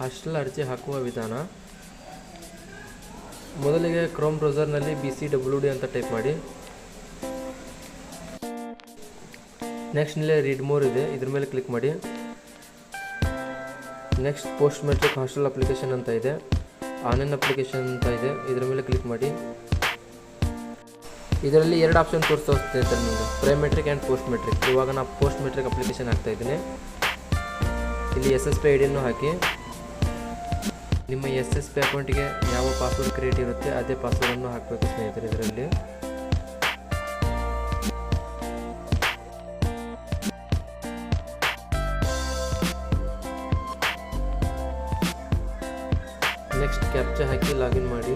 Hostel ಅರ್ಜಿ ಹಾಕುವ ವಿಧಾನ. ಮೊದಲಿಗೆ ಕ್ರೋಮ್ ಬ್ರೌಸರ್ನಲ್ಲಿ BCWD ಅಂತ ಟೈಪ್ ಮಾಡಿ. ನೆಕ್ಸ್ಟ್ ಇಲ್ಲಿ ರೀಡ್ ಮೋರ್ ಇದೆ, ಇದ್ರ ಮೇಲೆ ಕ್ಲಿಕ್ ಮಾಡಿ. Next post matric hostel application ಅಂತ ಇದೆ, ಆನ್ಲೈನ್ ಅಪ್ಲಿಕೇಶನ್ ಅಂತ ಇದೆ, ಇದ್ರ ಮೇಲೆ ಕ್ಲಿಕ್ ಮಾಡಿ. ಇದರಲ್ಲಿ 2 ಆಪ್ಷನ್ ತೋರಿಸ್ತಾ ಇರ್ತಾರೆ ನಿಮಗೆ, ಪ್ರೈ ಮೆಟ್ರಿಕ್ ಆ್ಯಂಡ್ ಪೋಸ್ಟ್ ಮೆಟ್ರಿಕ್. ಇವಾಗ ನಾನು ಪೋಸ್ಟ್ ಮೆಟ್ರಿಕ್ ಅಪ್ಲಿಕೇಶನ್ ಹಾಕ್ತಾ ಇದ್ದೀನಿ. ಇಲ್ಲಿ SSP ಐಡಿಯನ್ನು ಹಾಕಿ. ನಿಮ್ಮ SSP ಅಕೌಂಟಿಗೆ ಯಾವ ಪಾಸ್ವರ್ಡ್ ಕ್ರಿಯೇಟ್ ಇರುತ್ತೆ ಅದೇ ಪಾಸ್ವರ್ಡನ್ನು ಹಾಕಬೇಕು ಸ್ನೇಹಿತರೆ. ಇದರಲ್ಲಿ ನೆಕ್ಸ್ಟ್ ಕ್ಯಾಪ್ಚಾ ಹಾಕಿ ಲಾಗಿನ್ ಮಾಡಿ.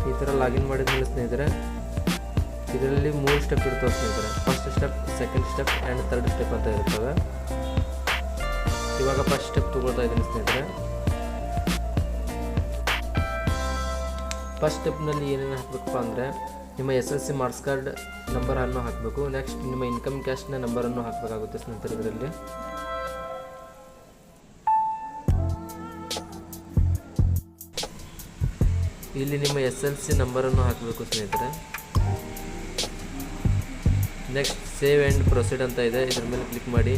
ಈ ಥರ ಲಾಗಿನ್ ಮಾಡಿದ್ಮೇಲೆ ಸ್ನೇಹಿತರೆ ಇದರಲ್ಲಿ 3 ಸ್ಟೆಪ್ ಇರ್ತವೆ ಸ್ನೇಹಿತರೆ. First step, second step and third step ಅಂತ ಇರ್ತವೆ. ಇವಾಗ ಫಸ್ಟ್ ಸ್ಟೆಪ್ ತೊಗೊಳ್ತಾ ಇದ್ದೀನಿ ಸ್ನೇಹಿತರೆ. ಫಸ್ಟ್ ಸ್ಟೆಪ್ನಲ್ಲಿ ಏನೇನು ಹಾಕಬೇಕಪ್ಪ ಅಂದರೆ ನಿಮ್ಮ SSC ಮಾರ್ಕ್ಸ್ ಕಾರ್ಡ್ ನಂಬರನ್ನು ಹಾಕಬೇಕು. ನೆಕ್ಸ್ಟ್ ನಿಮ್ಮ ಇನ್ಕಮ್ ಕ್ಯಾಶ್ನ ನಂಬರನ್ನು ಹಾಕಬೇಕಾಗುತ್ತೆ ಸ್ನೇಹಿತರೆ. ಇದರಲ್ಲಿ ಇಲ್ಲಿ ನಿಮ್ಮ SLC ನಂಬರನ್ನು ಹಾಕಬೇಕು ಸ್ನೇಹಿತರೆ. ನೆಕ್ಸ್ಟ್ ಸೇವ್ ಆ್ಯಂಡ್ ಪ್ರೊಸೀಡ್ ಅಂತ ಇದೆ, ಇದ್ರ ಮೇಲೆ ಕ್ಲಿಕ್ ಮಾಡಿ.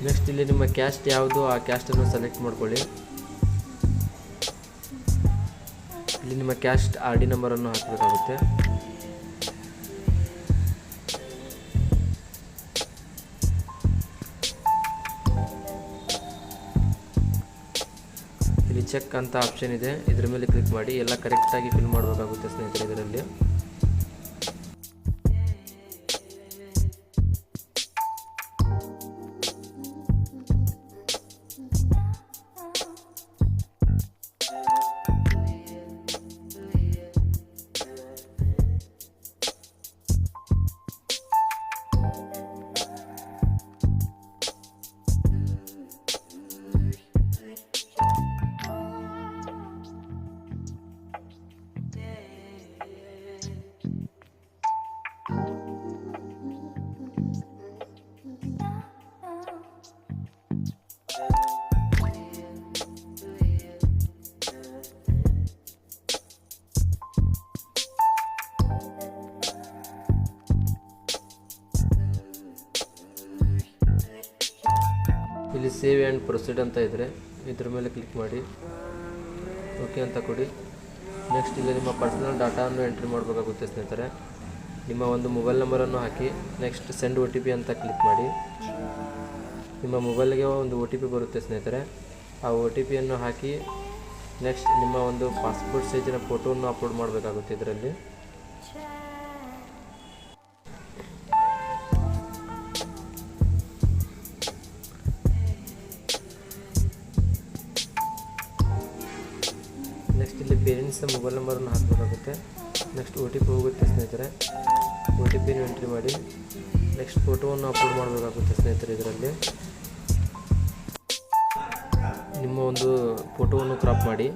ನೆಕ್ಸ್ಟ್ ಇಲ್ಲಿ ನಿಮ್ಮ ಕ್ಯಾಸ್ಟ್ ಯಾವುದು ಆ ಕ್ಯಾಸ್ಟನ್ನು ಸೆಲೆಕ್ಟ್ ಮಾಡ್ಕೊಳ್ಳಿ. ಇಲ್ಲಿ ನಿಮ್ಮ ಕ್ಯಾಸ್ಟ್ RD ನಂಬರನ್ನು ಹಾಕಬೇಕಾಗುತ್ತೆ. ಇಲ್ಲಿ ಚೆಕ್ ಅಂತ ಆಪ್ಷನ್ ಇದೆ, ಇದ್ರ ಮೇಲೆ ಕ್ಲಿಕ್ ಮಾಡಿ. ಎಲ್ಲ ಕರೆಕ್ಟಾಗಿ ಫಿಲ್ ಮಾಡಬೇಕಾಗುತ್ತೆ ಸ್ನೇಹಿತರೆ. ಇದರಲ್ಲಿ ಇಲ್ಲಿ ಸೇವ್ ಆ್ಯಂಡ್ ಪ್ರೊಸೀಡ್ ಅಂತ ಇದ್ದರೆ ಇದ್ರ ಮೇಲೆ ಕ್ಲಿಕ್ ಮಾಡಿ, ಓಕೆ ಅಂತ ಕೊಡಿ. ನೆಕ್ಸ್ಟ್ ಇಲ್ಲಿ ನಿಮ್ಮ ಪರ್ಸನಲ್ ಡಾಟಾವನ್ನು ಎಂಟ್ರಿ ಮಾಡಬೇಕಾಗುತ್ತೆ ಸ್ನೇಹಿತರೆ. ನಿಮ್ಮ ಒಂದು ಮೊಬೈಲ್ ನಂಬರನ್ನು ಹಾಕಿ. ನೆಕ್ಸ್ಟ್ ಸೆಂಡ್ OTP ಅಂತ ಕ್ಲಿಕ್ ಮಾಡಿ. ನಿಮ್ಮ ಮೊಬೈಲ್ಗೆ ಒಂದು OTP ಬರುತ್ತೆ ಸ್ನೇಹಿತರೆ, ಆ OTPಯನ್ನು ಹಾಕಿ. ನೆಕ್ಸ್ಟ್ ನಿಮ್ಮ ಒಂದು ಪಾಸ್ಪೋರ್ಟ್ ಸೈಜಿನ ಫೋಟೋವನ್ನು ಅಪ್ಲೋಡ್ ಮಾಡಬೇಕಾಗುತ್ತೆ ಇದರಲ್ಲಿ. ನೆಕ್ಸ್ಟ್ ಇಲ್ಲಿ ಪೇರೆಂಟ್ಸ್ ಮೊಬೈಲ್ ನಂಬರನ್ನು ಹಾಕಬೇಕಾಗುತ್ತೆ. ನೆಕ್ಸ್ಟ್ OTP ಹೋಗುತ್ತೆ ಸ್ನೇಹಿತರೆ, OTPನ ಎಂಟ್ರಿ ಮಾಡಿ. ನೆಕ್ಸ್ಟ್ ಫೋಟೋವನ್ನು ಅಪ್ಲೋಡ್ ಮಾಡಬೇಕಾಗುತ್ತೆ ಸ್ನೇಹಿತರೆ. ಇದರಲ್ಲಿ ನಿಮ್ಮ ಒಂದು ಫೋಟೋವನ್ನು ಕ್ರಾಪ್ ಮಾಡಿ.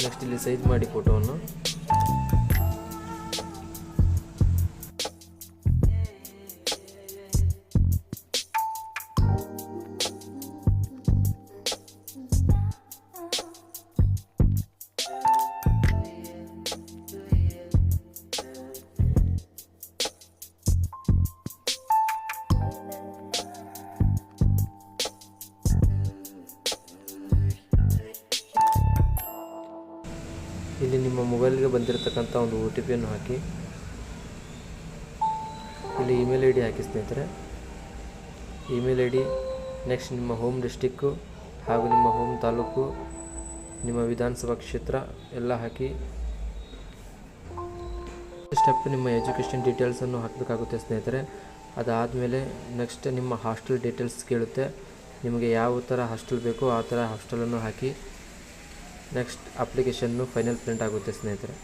ನೆಕ್ಸ್ಟ್ ಇಲ್ಲಿ ಸೈಜ್ ಮಾಡಿ ಫೋಟೋವನ್ನು. ಇಲ್ಲಿ ನಿಮ್ಮ ಮೊಬೈಲ್ಗೆ ಬಂದಿರತಕ್ಕಂಥ ಒಂದು OTPಯನ್ನು ಹಾಕಿ. ಇಲ್ಲಿ ಇಮೇಲ್ ID ಹಾಕಿ ಸ್ನೇಹಿತರೆ, ಇಮೇಲ್ ID. ನೆಕ್ಸ್ಟ್ ನಿಮ್ಮ ಹೋಮ್ ಡಿಸ್ಟಿಕ್ಕು ಹಾಗೂ ನಿಮ್ಮ ಹೋಮ್ ತಾಲೂಕು, ನಿಮ್ಮ ವಿಧಾನಸಭಾ ಕ್ಷೇತ್ರ ಎಲ್ಲ ಹಾಕಿ. ಸ್ಟೆಪ್ ನಿಮ್ಮ ಎಜುಕೇಷನ್ ಡೀಟೇಲ್ಸನ್ನು ಹಾಕಬೇಕಾಗುತ್ತೆ ಸ್ನೇಹಿತರೆ. ಅದಾದಮೇಲೆ ನೆಕ್ಸ್ಟ್ ನಿಮ್ಮ ಹಾಸ್ಟೆಲ್ ಡೀಟೇಲ್ಸ್ ಕೇಳುತ್ತೆ. ನಿಮಗೆ ಯಾವ ಥರ ಹಾಸ್ಟೆಲ್ ಬೇಕೋ ಆ ಥರ ಹಾಸ್ಟೆಲನ್ನು ಹಾಕಿ. ನೆಕ್ಸ್ಟ್ ಅಪ್ಲಿಕೇಶನ್ನು ಫೈನಲ್ ಪ್ರಿಂಟ್ ಆಗುತ್ತೆ ಸ್ನೇಹಿತರೆ.